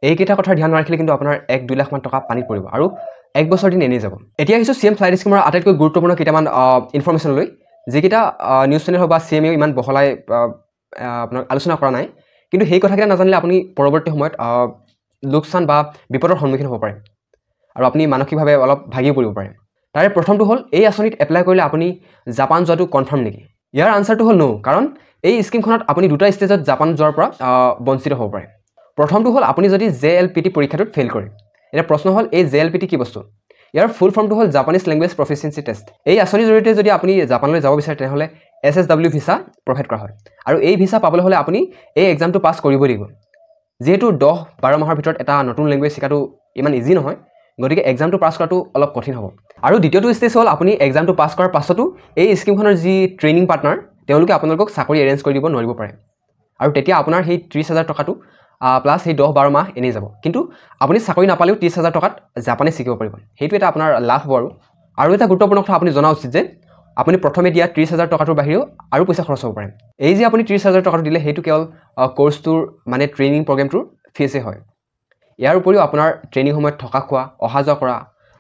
এইকেইটা কথা ধ্যান ৰাখিলে কিন্তু আপোনাৰ 1-2 লাখ মান টকা পানীত পৰিব আৰু 1 বছৰ দিন এনেই যাব এতিয়া আহিছোঁ CM ফ্লাইট স্কিমৰ আটাইতকৈ গুৰুত্বপূৰ্ণ কেইটামান ইনফৰমেশ্যন লৈ যিকেইটা নিউজ চেনেল হওক বা CMও ইমান বহলাই আপোনাক আলোচনা কৰা নাই কিন্তু সেই কথাকেইটা নাজানিলে আপুনি পৰৱৰ্তী সময়ত লোকচান বা বিপদৰ সন্মুখীন হ'ব পাৰে আৰু আপুনি মানসিকভাৱে অলপ ভাগি পৰিব পাৰে তাৰে প্ৰথমটো হ'ল এই আঁচনিত এপ্লাই কৰিলে আপুনি জাপান যোৱাটো কনফাৰ্ম নেকি ইয়াৰ আনসাৰটো হ'ল নো কাৰণ এই স্কিমখনত আপুনি দুটা ষ্টেজত জাপান যোৱাৰ পৰা বঞ্চিত হ'ব পাৰে প্ৰথমটো হ'ল আপুনি যদি JLPT পৰীক্ষাটোত ফেইল কৰে এটা প্ৰশ্ন হ'ল এই JLPT কি বস্তু ইয়াৰ ফুল ফৰ্মটো হ'ল জাপানিজ ল্যাঙ্গুৱেজ প্ৰফিচিয়েন্সি টেষ্ট এই আঁচনিৰ জৰিয়তে যদি আপুনি জাপানলৈ যাব বিচাৰে তেনেহ'লে SSW ভিসা প্ৰভাইড কৰা হয় আৰু এই ভিসা পাবলৈ হ'লে আপুনি এই এক্সামটো পাছ কৰিবই লাগিব যেহেতু 10-12 মাহৰ ভিতৰত এটা নতুন ল্যাঙ্গুৱেজ শিকাটো ইমান ইজি নহয় গতিকে এক্সামটো পাছ কৰাটো অলপ কঠিন হ'ব আৰু দ্বিতীয়টো ষ্টেজ হ'ল আপুনি এক্সামটো পাছ কৰাৰ পাছতো এই স্কিমখনৰ যি ট্ৰেইনিং পাৰ্টনাৰ তেওঁলোকে আপোনালোকক চাকৰি এৰেঞ্জ কৰি দিব নোৱাৰিব পাৰে আৰু তেতিয়া আপোনাৰ সেই 30,000 টকাটো প্লাছ সেই 10-12 মাহ এনেই যাব কিন্তু আপুনি চাকৰি নাপালেও 30,000 টকাত জাপানী শিকিব পাৰিব সেইটো এটা আপোনাৰ লাভ হ'ব আৰু এটা গুৰুত্বপূৰ্ণ কথা আপুনি জনা উচিত যে আপুনি প্ৰথমে দিয়া 30,000 টকাটোৰ বাহিৰেও আৰু পইচা খৰচ হ'ব পাৰে এই যে আপুনি 30,000 টকাটো দিলে সেইটো কেৱল কোৰ্সটোৰ মানে ট্ৰেইনিং প্ৰগ্ৰামটোৰ ফিজে হয় ইয়াৰ উপৰিও আপোনাৰ ট্ৰেইনিং সময়ত থকা খোৱা অহা যোৱা কৰা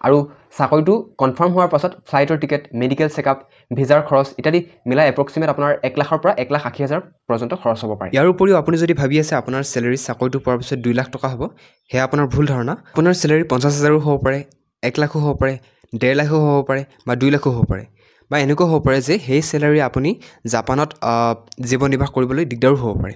আৰু চাকৰিটো কনফাৰ্ম হোৱাৰ পাছত ফ্লাইটৰ টিকেট মেডিকেল চেকআপ ভিজাৰ খৰচ ইত্যাদি মিলাই এপ্ৰক্সিমেট আপোনাৰ 1 লাখৰ পৰা 1,80,000 পৰ্যন্ত খৰচ হ'ব পাৰে ইয়াৰ উপৰিও আপুনি যদি ভাবি আছে আপোনাৰ চেলাৰী চাকৰিটো পোৱাৰ পিছত 2 লাখ টকা হ'ব সেয়া আপোনাৰ ভুল ধাৰণা আপোনাৰ চেলাৰী 50,000ও হ'ব পাৰে 1 লাখো হ'ব পাৰে 1.5 লাখো হ'ব পাৰে বা 2 লাখো হ'ব পাৰে বা এনেকুৱা হ'ব পাৰে যে সেই চেলাৰী আপুনি জাপানত জীৱন নিৰ্বাহ কৰিবলৈ দিগদাৰো হ'ব পাৰে